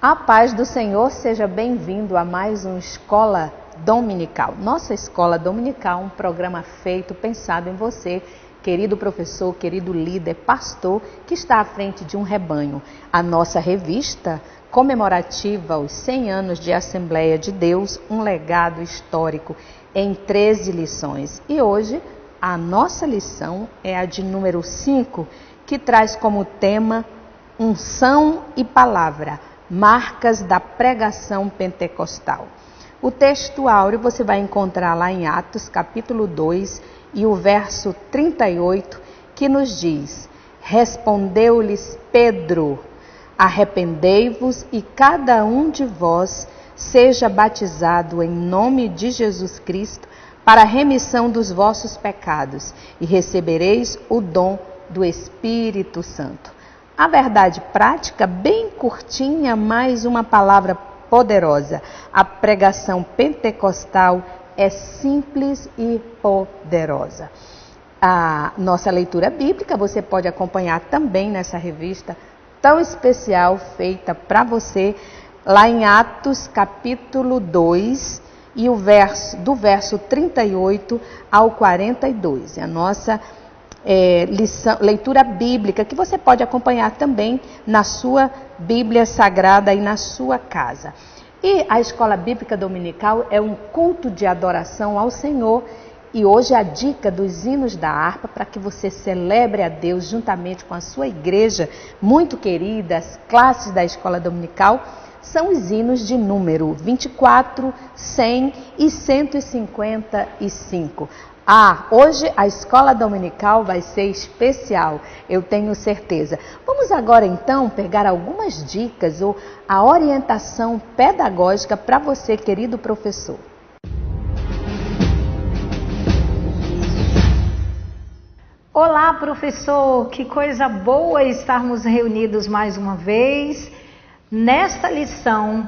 A paz do Senhor, seja bem-vindo a mais uma Escola Dominical. Nossa Escola Dominical, um programa feito, pensado em você, querido professor, querido líder, pastor, que está à frente de um rebanho. A nossa revista comemorativa aos 100 anos de Assembleia de Deus, um legado histórico em 13 lições. E hoje, a nossa lição é a de número 5, que traz como tema unção e palavra. Marcas da pregação pentecostal. O texto áureo você vai encontrar lá em Atos, capítulo 2, e o verso 38, que nos diz: Respondeu-lhes Pedro, arrependei-vos e cada um de vós seja batizado em nome de Jesus Cristo para a remissão dos vossos pecados e recebereis o dom do Espírito Santo. A verdade prática, bem curtinha, mas uma palavra poderosa. A pregação pentecostal é simples e poderosa. A nossa leitura bíblica você pode acompanhar também nessa revista tão especial feita para você, lá em Atos capítulo 2 e do verso 38 ao 42. A nossa leitura bíblica, que você pode acompanhar também na sua Bíblia Sagrada e na sua casa. E a Escola Bíblica Dominical é um culto de adoração ao Senhor, e hoje a dica dos hinos da harpa, para que você celebre a Deus juntamente com a sua igreja muito querida, as classes da Escola Dominical, são os hinos de número 24, 100 e 155. Hoje a Escola Dominical vai ser especial, eu tenho certeza. Vamos agora então pegar algumas dicas ou a orientação pedagógica para você, querido professor. Olá, professor, que coisa boa estarmos reunidos mais uma vez. Nesta lição,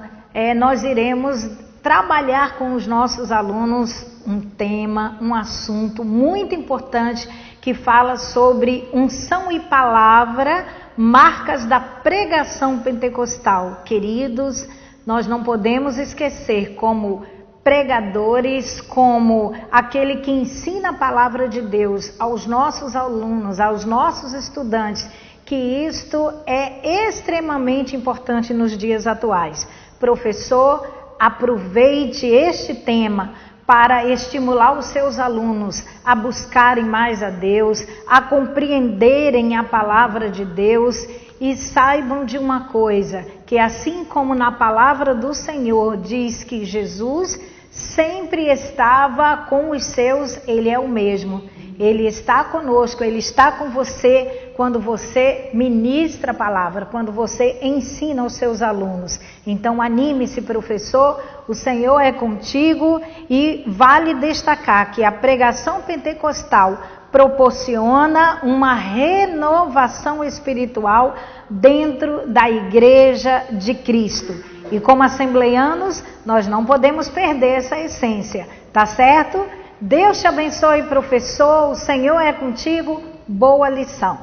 nós iremos trabalhar com os nossos alunos um tema, um assunto muito importante que fala sobre unção e palavra, marcas da pregação pentecostal. Queridos, nós não podemos esquecer, como pregadores, como aquele que ensina a palavra de Deus aos nossos alunos, aos nossos estudantes, que isto é extremamente importante nos dias atuais. Professor, aproveite este tema para estimular os seus alunos a buscarem mais a Deus, a compreenderem a palavra de Deus, e saibam de uma coisa, que assim como na palavra do Senhor diz que Jesus sempre estava com os seus, Ele é o mesmo. Ele está conosco, Ele está com você quando você ministra a palavra, quando você ensina aos seus alunos. Então anime-se, professor, o Senhor é contigo, e vale destacar que a pregação pentecostal proporciona uma renovação espiritual dentro da igreja de Cristo. E como assembleianos, nós não podemos perder essa essência, tá certo? Deus te abençoe, professor, o Senhor é contigo, boa lição.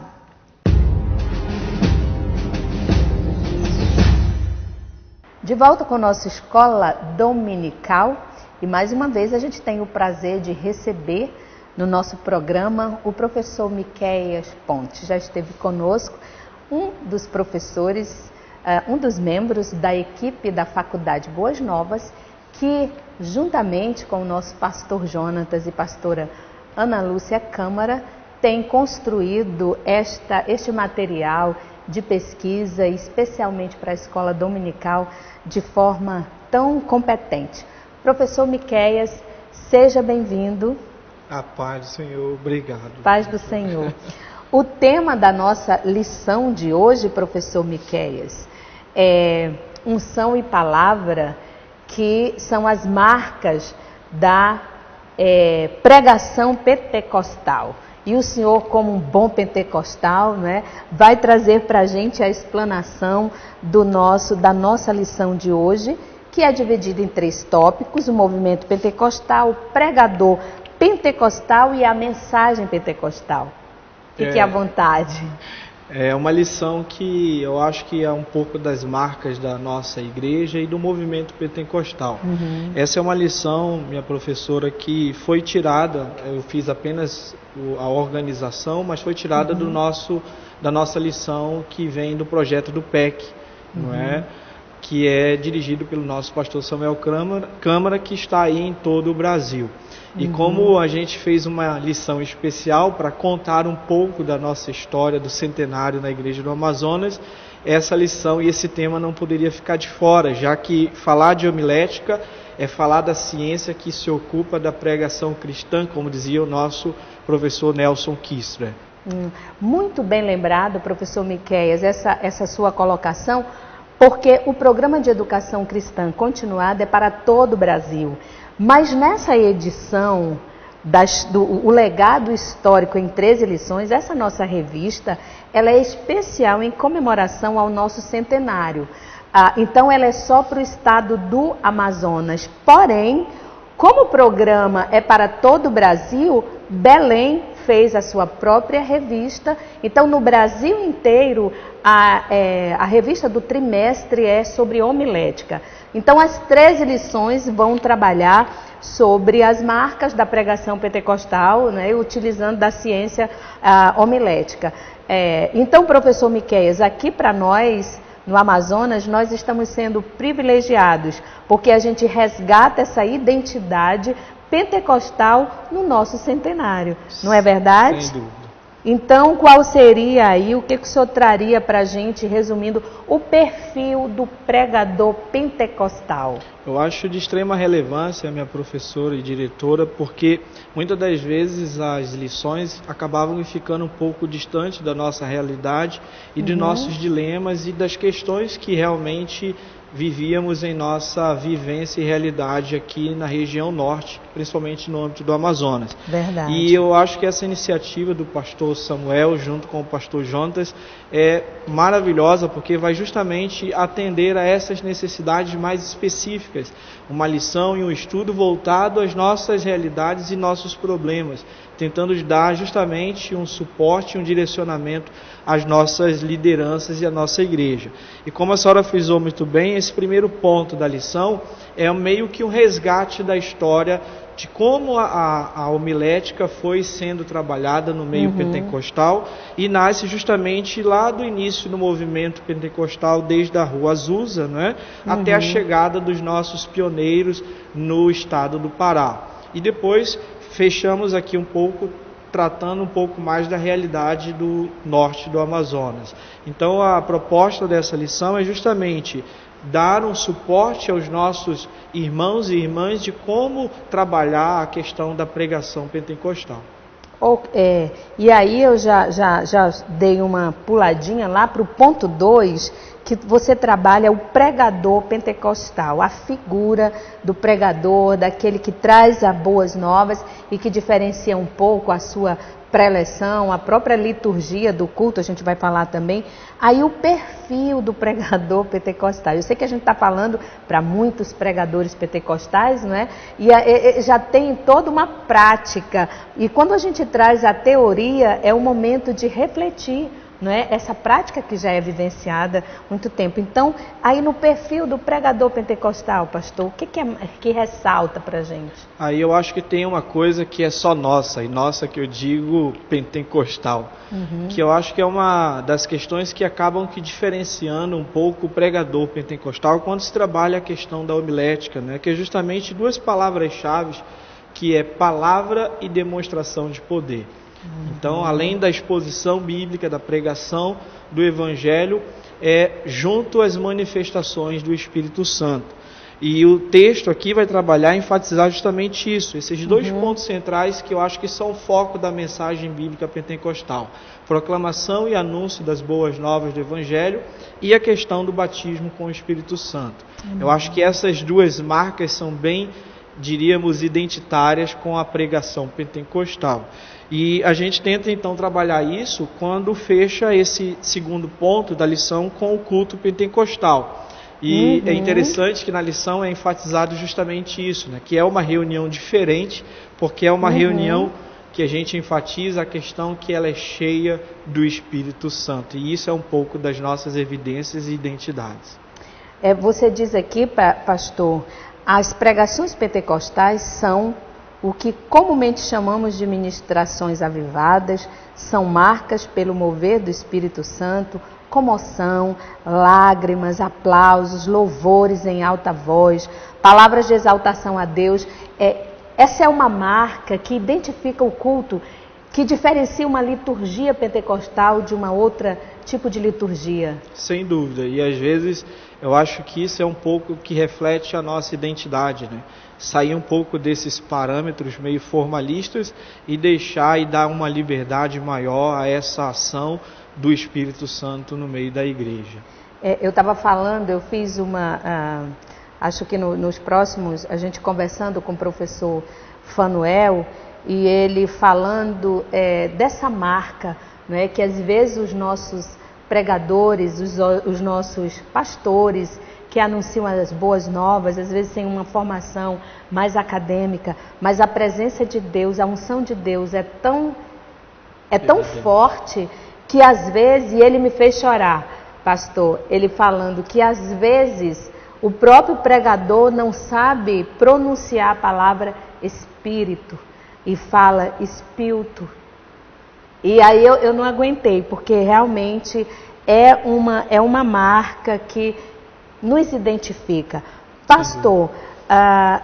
De volta com a nossa Escola Dominical, e mais uma vez a gente tem o prazer de receber no nosso programa o professor Miqueias Pontes. Já esteve conosco, um dos professores, um dos membros da equipe da Faculdade Boas Novas, que juntamente com o nosso pastor Jonatas e pastora Ana Lúcia Câmara, tem construído este material de pesquisa, especialmente para a Escola Dominical, de forma tão competente. Professor Miqueias, seja bem-vindo. A paz do Senhor, obrigado. Paz do Senhor. O tema da nossa lição de hoje, professor Miqueias, é unção e palavra, que são as marcas da pregação pentecostal. E o senhor, como um bom pentecostal, né, vai trazer para a gente a explanação da nossa lição de hoje, que é dividida em 3 tópicos: o movimento pentecostal, o pregador pentecostal e a mensagem pentecostal. Fique à vontade. É uma lição que eu acho que é um pouco das marcas da nossa igreja e do movimento pentecostal. Essa é uma lição, minha professora, que foi tirada, eu fiz apenas a organização, mas foi tirada da nossa lição que vem do projeto do PEC, não é? Que é dirigido pelo nosso pastor Samuel Câmara, que está aí em todo o Brasil. E como a gente fez uma lição especial para contar um pouco da nossa história do centenário na Igreja do Amazonas, essa lição e esse tema não poderia ficar de fora, já que falar de homilética é falar da ciência que se ocupa da pregação cristã, como dizia o nosso professor Nelson Kistler. Muito bem lembrado, professor Miqueias, essa sua colocação, porque o programa de educação cristã continuada é para todo o Brasil. Mas nessa edição, o legado histórico em 13 lições, essa nossa revista, ela é especial em comemoração ao nosso centenário. Então ela é só para o estado do Amazonas. Porém, como o programa é para todo o Brasil, Belém fez a sua própria revista. Então, no Brasil inteiro, a revista do trimestre é sobre homilética. Então, as 13 lições vão trabalhar sobre as marcas da pregação pentecostal, né, utilizando da ciência homilética. Então, professor Miqueias, aqui para nós, no Amazonas, nós estamos sendo privilegiados, porque a gente resgata essa identidade pentecostal no nosso centenário, não é verdade? Sem dúvida. Então, qual seria aí, o que o senhor traria para a gente, resumindo, o perfil do pregador pentecostal? Eu acho de extrema relevância, minha professora e diretora, porque muitas das vezes as lições acabavam ficando um pouco distantes da nossa realidade e de nossos dilemas e das questões que realmente vivíamos em nossa vivência e realidade aqui na região norte, principalmente no âmbito do Amazonas. Verdade. E eu acho que essa iniciativa do pastor Samuel, junto com o pastor Jonas, é maravilhosa, porque vai justamente atender a essas necessidades mais específicas. Uma lição e um estudo voltado às nossas realidades e nossos problemas, tentando dar justamente um suporte, um direcionamento às nossas lideranças e à nossa igreja. E como a senhora frisou muito bem, esse primeiro ponto da lição é meio que um resgate da história de como a homilética foi sendo trabalhada no meio pentecostal e nasce justamente lá do início do movimento pentecostal, desde a Rua Azusa, né, até a chegada dos nossos pioneiros no estado do Pará. E depois fechamos aqui um pouco, tratando um pouco mais da realidade do norte do Amazonas. Então a proposta dessa lição é justamente dar um suporte aos nossos irmãos e irmãs de como trabalhar a questão da pregação pentecostal. E aí eu já dei uma puladinha lá para o ponto 2, que você trabalha o pregador pentecostal, a figura do pregador, daquele que traz as boas novas e que diferencia um pouco a sua preleção, a própria liturgia do culto, a gente vai falar também. Aí o perfil do pregador pentecostal. Eu sei que a gente está falando para muitos pregadores pentecostais, não é? E já tem toda uma prática. E quando a gente traz a teoria, é o momento de refletir, não é? Essa prática que já é vivenciada há muito tempo. Então, aí no perfil do pregador pentecostal, pastor, o que ressalta para a gente? Aí eu acho que tem uma coisa que é só nossa, e nossa que eu digo pentecostal, que eu acho que é uma das questões que acabam que diferenciando um pouco o pregador pentecostal quando se trabalha a questão da homilética, né? Que é justamente duas palavras-chave, que é palavra e demonstração de poder. Então, além da exposição bíblica, da pregação do Evangelho, junto às manifestações do Espírito Santo. E o texto aqui vai trabalhar e enfatizar justamente isso, esses dois pontos centrais que eu acho que são o foco da mensagem bíblica pentecostal. Proclamação e anúncio das boas novas do Evangelho e a questão do batismo com o Espírito Santo. Eu acho que essas duas marcas são bem, diríamos, identitárias com a pregação pentecostal. E a gente tenta então trabalhar isso quando fecha esse segundo ponto da lição com o culto pentecostal. E é interessante que na lição é enfatizado justamente isso, né? Que é uma reunião diferente, porque é uma reunião porque a gente enfatiza a questão que ela é cheia do Espírito Santo. E isso é um pouco das nossas evidências e identidades. Você diz aqui, pastor, as pregações pentecostais são o que comumente chamamos de ministrações avivadas, são marcas pelo mover do Espírito Santo, comoção, lágrimas, aplausos, louvores em alta voz, palavras de exaltação a Deus. Essa é uma marca que identifica o culto, que diferencia uma liturgia pentecostal de uma outra tipo de liturgia. Sem dúvida, e às vezes eu acho que isso é um pouco que reflete a nossa identidade, né? Sair um pouco desses parâmetros meio formalistas e deixar e dar uma liberdade maior a essa ação do Espírito Santo no meio da igreja. Eu estava falando, eu fiz acho que nos próximos, a gente conversando com o professor Fanuel, e ele falando dessa marca, né, que às vezes os nossos pregadores, os nossos pastores que anunciam as boas novas, às vezes têm uma formação mais acadêmica, mas a presença de Deus, a unção de Deus é tão forte que às vezes, e ele me fez chorar, pastor, ele falando que às vezes o próprio pregador não sabe pronunciar a palavra Espírito e fala Espírito. E aí eu não aguentei, porque realmente é uma marca que nos identifica. Pastor,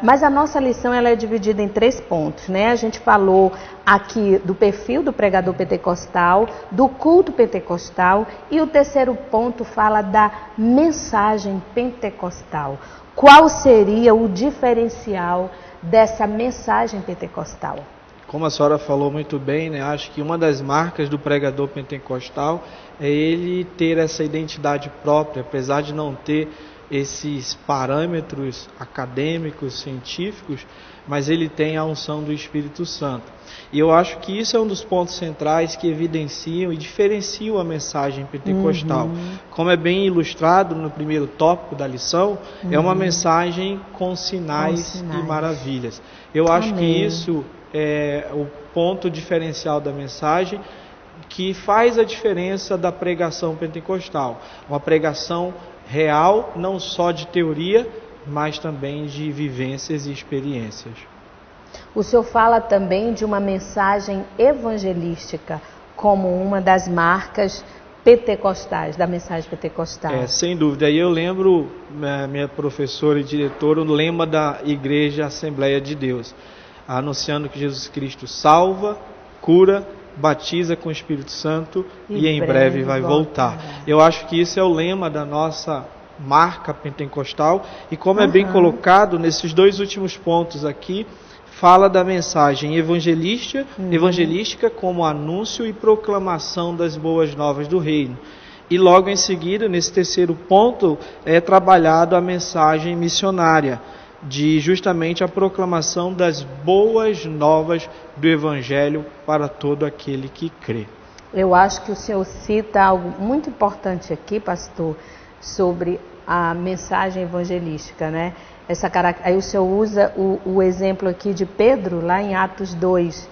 mas a nossa lição ela é dividida em 3 pontos, né? A gente falou aqui do perfil do pregador pentecostal, do culto pentecostal, e o terceiro ponto fala da mensagem pentecostal. Qual seria o diferencial dessa mensagem pentecostal? Como a senhora falou muito bem, né? Acho que uma das marcas do pregador pentecostal é ele ter essa identidade própria, apesar de não ter esses parâmetros acadêmicos, científicos, mas ele tem a unção do Espírito Santo. E eu acho que isso é um dos pontos centrais que evidenciam e diferenciam a mensagem pentecostal. Como é bem ilustrado no primeiro tópico da lição, é uma mensagem com sinais e maravilhas. Eu acho que isso é o ponto diferencial da mensagem que faz a diferença da pregação pentecostal. Uma pregação real, não só de teoria, mas também de vivências e experiências. O senhor fala também de uma mensagem evangelística como uma das marcas pentecostais, da mensagem pentecostal. Sem dúvida. E eu lembro, minha professora e diretora, o lema da Igreja Assembleia de Deus, anunciando que Jesus Cristo salva, cura, batiza com o Espírito Santo e em breve vai voltar. Eu acho que isso é o lema da nossa marca pentecostal, e como é bem colocado nesses 2 últimos pontos aqui, fala da mensagem evangelística como anúncio e proclamação das boas novas do reino. E logo em seguida, nesse terceiro ponto, é trabalhado a mensagem missionária, de justamente a proclamação das boas novas do Evangelho para todo aquele que crê. Eu acho que o senhor cita algo muito importante aqui, pastor, sobre a mensagem evangelística, né? Aí o senhor usa o exemplo aqui de Pedro, lá em Atos 2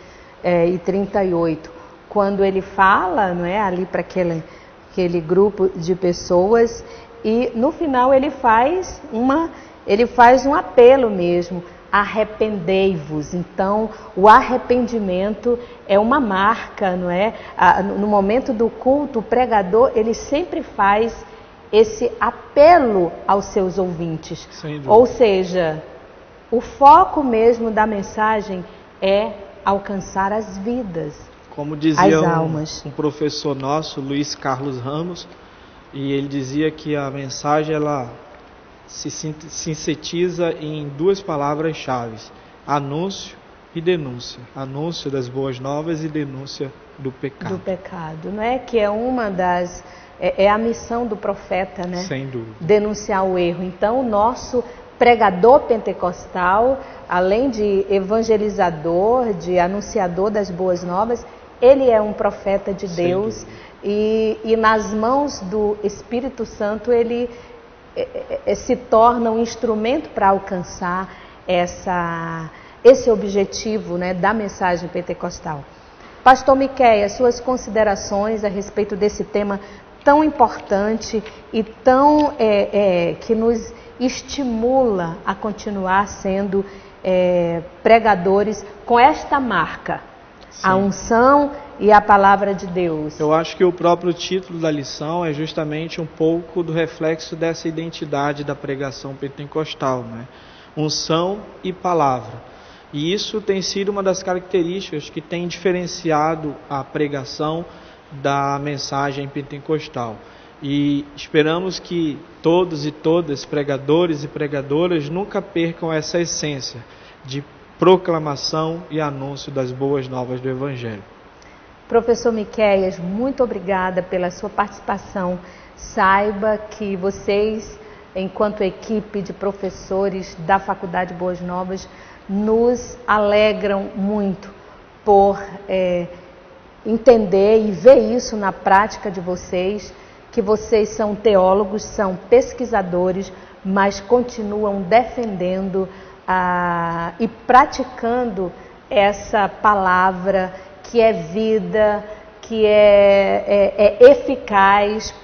e 38, quando ele fala, não é, ali para aquele grupo de pessoas, e no final ele faz um apelo mesmo: arrependei-vos. Então, o arrependimento é uma marca, não é? No momento do culto, o pregador, ele sempre faz esse apelo aos seus ouvintes. Ou seja, o foco mesmo da mensagem é alcançar as vidas, como dizia as almas. Um professor nosso, Luiz Carlos Ramos, e ele dizia que a mensagem ela se sintetiza em 2 palavras-chave: anúncio e denúncia. Anúncio das boas novas e denúncia do pecado. Do pecado, não é? Que é uma das... É a missão do profeta, né? Sem dúvida. Denunciar o erro. Então, o nosso pregador pentecostal, além de evangelizador, de anunciador das boas novas, ele é um profeta de Deus. E nas mãos do Espírito Santo, ele se torna um instrumento para alcançar esse objetivo, né, da mensagem pentecostal. Pastor Miquéia, suas considerações a respeito desse tema tão importante e tão que nos estimula a continuar sendo pregadores com esta marca, sim, a unção e a palavra de Deus. Eu acho que o próprio título da lição é justamente um pouco do reflexo dessa identidade da pregação pentecostal, né? Unção e palavra. E isso tem sido uma das características que tem diferenciado a pregação da mensagem pentecostal. E esperamos que todos e todas, pregadores e pregadoras, nunca percam essa essência de proclamação e anúncio das boas novas do Evangelho. Professor Miquéias, muito obrigada pela sua participação. Saiba que vocês, enquanto equipe de professores da Faculdade Boas Novas, nos alegram muito por entender e ver isso na prática de vocês, que vocês são teólogos, são pesquisadores, mas continuam defendendo e praticando essa palavra que é vida, que é eficaz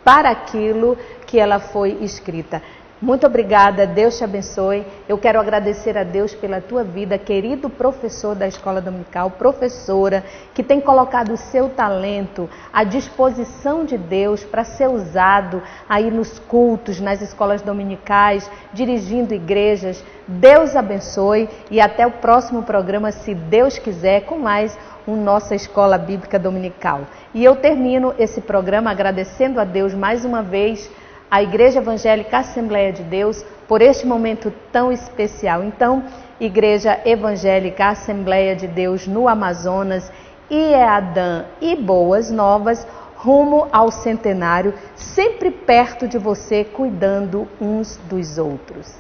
para aquilo que ela foi escrita. Muito obrigada, Deus te abençoe. Eu quero agradecer a Deus pela tua vida, querido professor da Escola Dominical, professora, que tem colocado o seu talento à disposição de Deus para ser usado aí nos cultos, nas escolas dominicais, dirigindo igrejas. Deus abençoe e até o próximo programa, se Deus quiser, com mais Nossa Escola Bíblica Dominical. E eu termino esse programa agradecendo a Deus mais uma vez, a Igreja Evangélica Assembleia de Deus, por este momento tão especial. Então, Igreja Evangélica Assembleia de Deus no Amazonas, IEADAM e Boas Novas, rumo ao centenário, sempre perto de você, cuidando uns dos outros.